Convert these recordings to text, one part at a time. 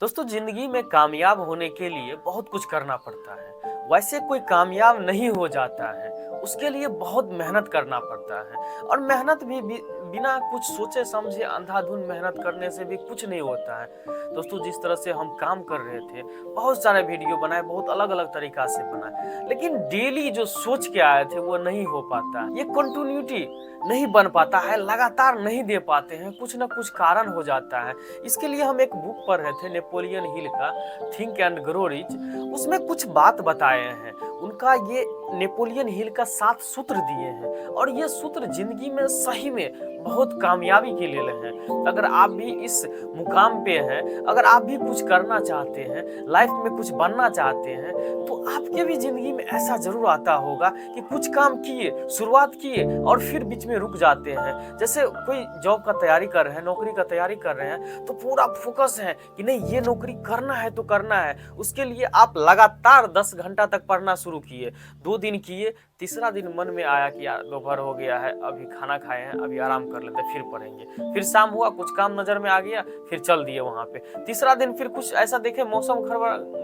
दोस्तों जिंदगी में कामयाब होने के लिए बहुत कुछ करना पड़ता है। वैसे कोई कामयाब नहीं हो जाता है, उसके लिए बहुत मेहनत करना पड़ता है। और मेहनत भी बिना कुछ सोचे समझे अंधाधुंध मेहनत करने से भी कुछ नहीं होता है। दोस्तों जिस तरह से हम काम कर रहे थे, बहुत सारे वीडियो बनाए, बहुत अलग अलग तरीका से बनाए, लेकिन डेली जो सोच के आए थे वो नहीं हो पाता। ये कंटिन्यूटी नहीं बन पाता है, लगातार नहीं दे पाते हैं, कुछ ना कुछ कारण हो जाता है। इसके लिए हम एक बुक पढ़ रहे थे नेपोलियन हिल का, थिंक एंड ग्रो रिच। उसमें कुछ बात बताए हैं, उनका ये नेपोलियन हिल का 7 सूत्र दिए हैं, और ये सूत्र जिंदगी में सही में बहुत कामयाबी के लिए हैं। अगर आप भी इस मुकाम पे हैं, अगर आप भी कुछ करना चाहते हैं, लाइफ में कुछ बनना चाहते हैं, तो आपके भी जिंदगी में ऐसा जरूर आता होगा कि कुछ काम किए, शुरुआत किए और फिर बीच में रुक जाते हैं। जैसे कोई जॉब का तैयारी कर रहे हैं, नौकरी का तैयारी कर रहे हैं, तो पूरा फोकस है कि नहीं ये नौकरी करना है तो करना है। उसके लिए आप लगातार 10 घंटा तक पढ़ना शुरू किए, 2 दिन किए, तीसरा दिन मन में आया कि यार दोपहर हो गया है, अभी खाना खाए हैं, अभी आराम कर लेते, फिर पढ़ेंगे। फिर शाम हुआ, कुछ काम नजर में आ गया, फिर चल दिए वहां पे। तीसरा दिन फिर कुछ ऐसा देखे मौसम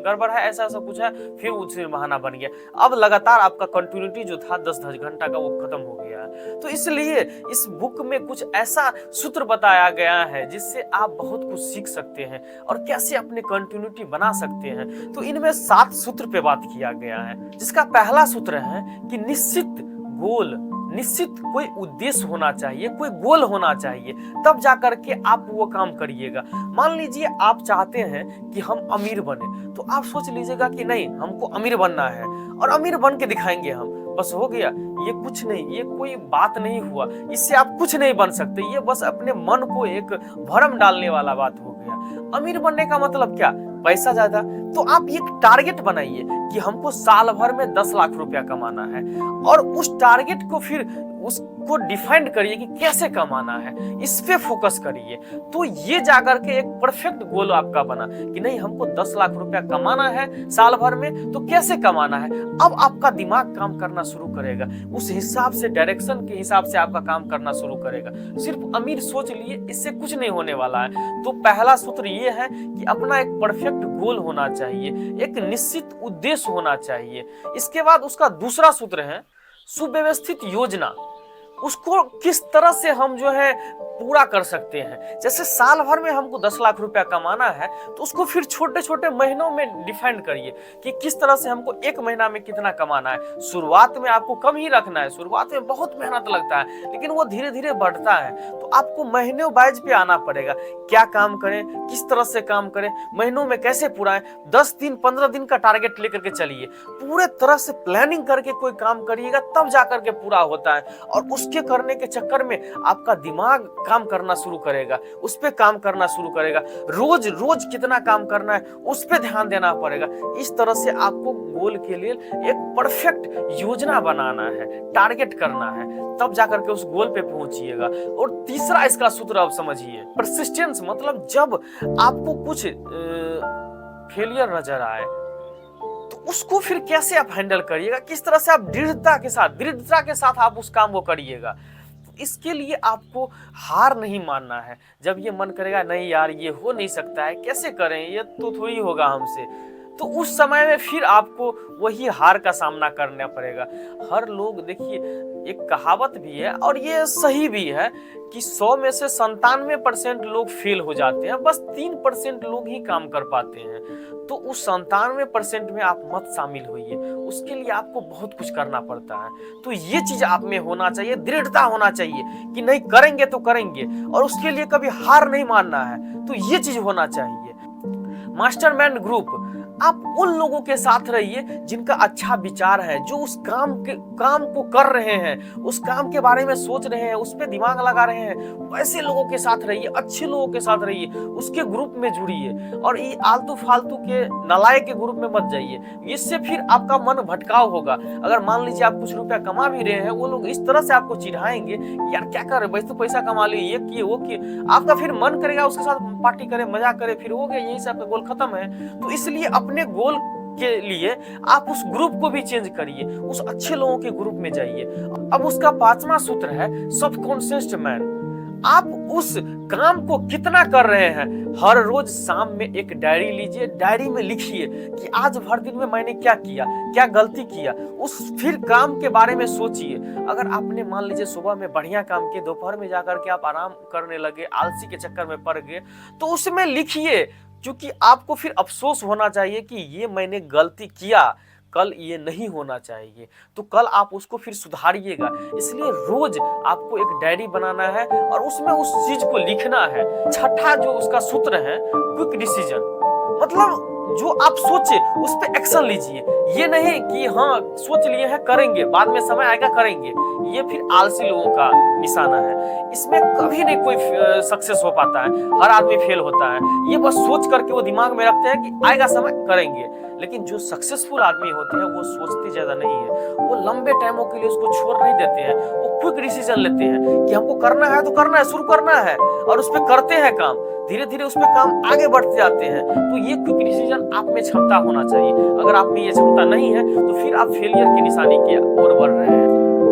गड़बड़ है, ऐसा ऐसा कुछ है, फिर उससे बहाना बन गया। अब लगातार आपका कंटिन्यूटी जो था 10-10 घंटा का, वो खत्म हो गया है। तो इसलिए इस बुक में कुछ ऐसा सूत्र बताया गया है जिससे आप बहुत कुछ सीख सकते हैं और कैसे अपने कंटिन्यूटी बना सकते हैं। तो इनमें 7 सूत्र पे बात किया गया है, जिसका पहला सूत्र है कि निश्चित गोल, निश्चित कोई उद्देश्य होना चाहिए, कोई गोल होना चाहिए, तब जाकर के आप वो काम करिएगा। मान लीजिए आप चाहते हैं कि हम अमीर बने, तो आप सोच लीजिएगा कि नहीं हमको अमीर बनना है और अमीर बन के दिखाएंगे हम, बस हो गया। ये कुछ नहीं, ये कोई बात नहीं हुआ, इससे आप कुछ नहीं बन सकते। ये बस अपने मन को एक भ्रम डालने वाला बात हो गया। अमीर बनने का मतलब क्या? पैसा ज्यादा। तो आप एक टारगेट बनाइए कि हमको साल भर में 10 लाख रुपया कमाना है, और उस टारगेट को फिर उसको डिफाइन करिए कि कैसे कमाना है, इस पे फोकस करिए। तो ये जाकर के एक परफेक्ट गोल आपका बना कि नहीं हमको 10 लाख रुपया कमाना है साल भर में, तो कैसे कमाना है। अब आपका दिमाग काम करना शुरू करेगा, उस हिसाब से, डायरेक्शन के हिसाब से आपका काम करना शुरू करेगा। सिर्फ अमीर सोच लिए इससे कुछ नहीं होने वाला है। तो पहला सूत्र ये है कि अपना एक परफेक्ट गोल होना चाहिए, एक निश्चित उद्देश्य होना चाहिए। इसके बाद उसका दूसरा सूत्र है सुव्यवस्थित योजना। उसको किस तरह से हम जो है पूरा कर सकते हैं। जैसे साल भर में हमको 10 लाख रुपया कमाना है, तो उसको फिर छोटे छोटे महीनों में डिफाइन करिए कि किस तरह से हमको 1 महीना में कितना कमाना है। शुरुआत में आपको कम ही रखना है, शुरुआत में बहुत मेहनत लगता है, लेकिन वो धीरे धीरे बढ़ता है। तो आपको महीनों वाइज पे आना पड़ेगा, क्या काम करें, किस तरह से काम करें, महीनों में कैसे पूरा है। 10 दिन 15 दिन का टारगेट लेकर के चलिए, पूरे तरह से प्लानिंग करके कोई काम करिएगा, तब जाकर के पूरा होता है। और उसके करने के चक्कर में आपका दिमाग काम करना शुरू करेगा, उस पे काम करना शुरू करेगा, रोज रोज कितना काम करना है उस पे ध्यान देना पड़ेगा। इस तरह से आपको गोल के लिए एक परफेक्ट योजना बनाना है, टारगेट करना है, तब जाकर के उस गोल पे पहुंचिएगा। और तीसरा इसका सूत्र आप समझिए, परसिस्टेंस। मतलब जब आपको कुछ फेलियर नजर आए, तो उसको फिर कैसे आप हैंडल करिएगा, किस तरह से आप दृढ़ता के साथ आप उस काम को करिएगा। इसके लिए आपको हार नहीं मानना है। जब ये मन करेगा नहीं यार ये हो नहीं सकता है, कैसे करें, ये तो थोड़ी होगा हमसे, तो उस समय में फिर आपको वही हार का सामना करना पड़ेगा। हर लोग, देखिए एक कहावत भी है और ये सही भी है कि 100 में से 97% लोग फेल हो जाते हैं, बस 3% लोग ही काम कर पाते हैं। तो उस 97% में आप मत शामिल होइए, उसके लिए आपको बहुत कुछ करना पड़ता है। तो ये चीज आप में होना चाहिए, दृढ़ता होना चाहिए कि नहीं करेंगे तो करेंगे, और उसके लिए कभी हार नहीं मानना है। तो ये चीज होना चाहिए। मास्टरमाइंड ग्रुप, आप उन लोगों के साथ रहिए जिनका अच्छा विचार है, जो उस काम को कर रहे हैं, उस काम के बारे में सोच रहे हैं, उस पे दिमाग लगा रहे हैं, वैसे लोगों के साथ रहिए, अच्छे लोगों के साथ रहिए, उसके ग्रुप में जुड़िए। और ये आलतू फालतू के नालायक के ग्रुप में मत जाइए, इससे फिर आपका मन भटकाव होगा। अगर मान लीजिए आप कुछ रुपया कमा भी रहे हैं, वो लोग इस तरह से आपको चिढ़ाएंगे, यार क्या कर रहे, बस तो पैसा कमा लिए, ये किए वो किए, आपका फिर मन करेगा उसके साथ पार्टी करे, मजाक करे, फिर हो गया, यही से आपका गोल खत्म है। तो इसलिए अपने गोल के लिए आप उस ग्रुप को भी चेंज करिए, उस अच्छे लोगों के ग्रुप में जाइए। अब उसका 5वां सूत्र है सबकॉन्शियस माइंड। आप उस काम को कितना कर रहे हैं। हर रोज शाम में एक डायरी लीजिए, डायरी में लिखिए कि आज भर दिन में मैंने क्या किया, क्या गलती किया। उस फिर काम के बारे में सोचिए। अगर आपने मान लीजिए सुबह में बढ़िया काम किया, दोपहर में जाकर के आप आराम करने लगे, आलसी के चक्कर में पड़ गए, तो उसमें लिखिए, क्योंकि आपको फिर अफसोस होना चाहिए कि ये मैंने गलती किया, कल ये नहीं होना चाहिए, तो कल आप उसको फिर सुधारिएगा। इसलिए रोज आपको एक डायरी बनाना है और उसमें उस चीज को लिखना है। छठा जो उसका सूत्र है, क्विक डिसीजन, मतलब जो आप सोचे उस पे एक्शन लीजिए। ये नहीं कि हाँ सोच लिए हैं करेंगे, बाद में समय आएगा करेंगे, ये फिर आलसी लोगों का निशाना है। इसमें कभी नहीं कोई सक्सेस हो पाता है, हर आदमी फेल होता है। ये बस सोच करके वो दिमाग में रखते हैं कि आएगा समय करेंगे, लेकिन जो सक्सेसफुल आदमी होते हैं वो सोचते ज्यादा नहीं है, वो लंबे टाइमों के लिए उसको छोड़ नहीं देते हैं, वो क्विक डिसीजन लेते हैं कि हमको करना है तो करना है, शुरू करना है, और उस पर करते हैं काम, धीरे धीरे उस पर काम आगे बढ़ते जाते हैं। तो ये क्विक डिसीजन आप में क्षमता होना चाहिए। अगर आप में ये क्षमता नहीं है तो फिर आप फेलियर की निशानी की ओर बढ़ रहे हैं।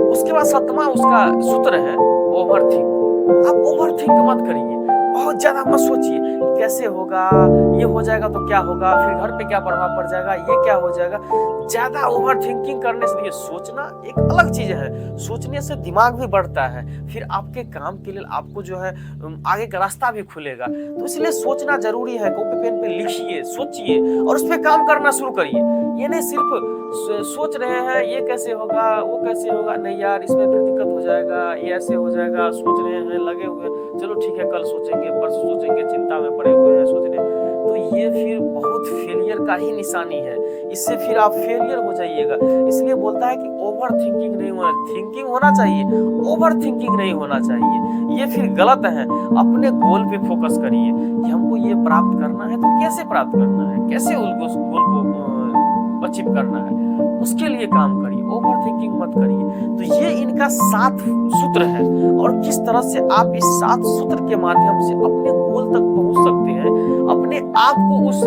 उसके बाद सातवां उसका सूत्र है ओवरथिंक। आप ओवरथिंक मत करिए, बहुत ज्यादा मत सोचिए कैसे होगा, ये हो जाएगा तो क्या होगा, फिर घर पे क्या प्रभाव पड़ जाएगा, ये क्या हो जाएगा। ज्यादा ओवर थिंकिंग करने से, ये सोचना एक अलग चीज है, सोचने से दिमाग भी बढ़ता है, फिर आपके काम के लिए आपको जो है आगे का रास्ता भी खुलेगा। तो इसलिए सोचना जरूरी है। कॉपी पेन पे लिखिए, सोचिए और उस पर काम करना शुरू करिए। ये नहीं सिर्फ सोच रहे हैं ये कैसे होगा, वो कैसे होगा, नहीं यार इसमें फिर दिक्कत हो जाएगा, ये ऐसे हो जाएगा, सोच रहे हैं, लगे हुए, चलो ठीक है कल सोचेंगे, परसों सोचेंगे, चिंता में पड़े हुए हैं सोचने, तो ये फिर बहुत फेलियर का ही निशानी है। इससे फिर आप फेलियर हो जाइएगा। इसलिए बोलता है कि ओवर थिंकिंग नहीं होना, थिंकिंग होना चाहिए, ओवर थिंकिंग नहीं होना चाहिए। ये फिर गलत है। अपने गोल पे फोकस करिए कि हमको ये प्राप्त करना है, तो कैसे प्राप्त करना है, कैसे उस गोल को अचीव करना है, उसके लिए काम करिए, ओवर थिंकिंग मत करिए। तो ये इनका 7 सूत्र है, और किस तरह से आप इस 7 सूत्र के माध्यम से अपने गोल तक पहुंच सकते हैं, अपने आप को उस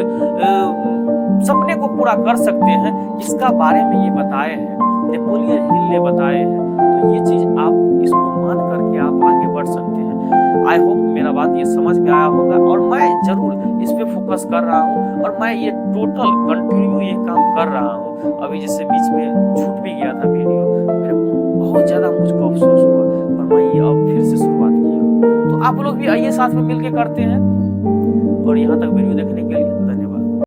सपने को पूरा कर सकते हैं, इसका बारे में ये बताए हैं, नेपोलियन हिल ने बताए हैं। तो ये चीज आप इसको मान करके आप आगे बढ़ सकते हैं। आई होप मेरा बात ये समझ में आया होगा, और मैं जरूर इस पे फोकस कर रहा हूँ, और मैं ये टोटल कंटिन्यू ये काम कर रहा हूँ। अभी जैसे बीच में छूट भी गया था वीडियो, मेरे बहुत ज्यादा मुझको अफसोस हुआ, और मैं ये अब फिर से शुरुआत किया। तो आप लोग भी आइए साथ में मिलके करते हैं, और यहाँ तक वीडियो देखने के लिए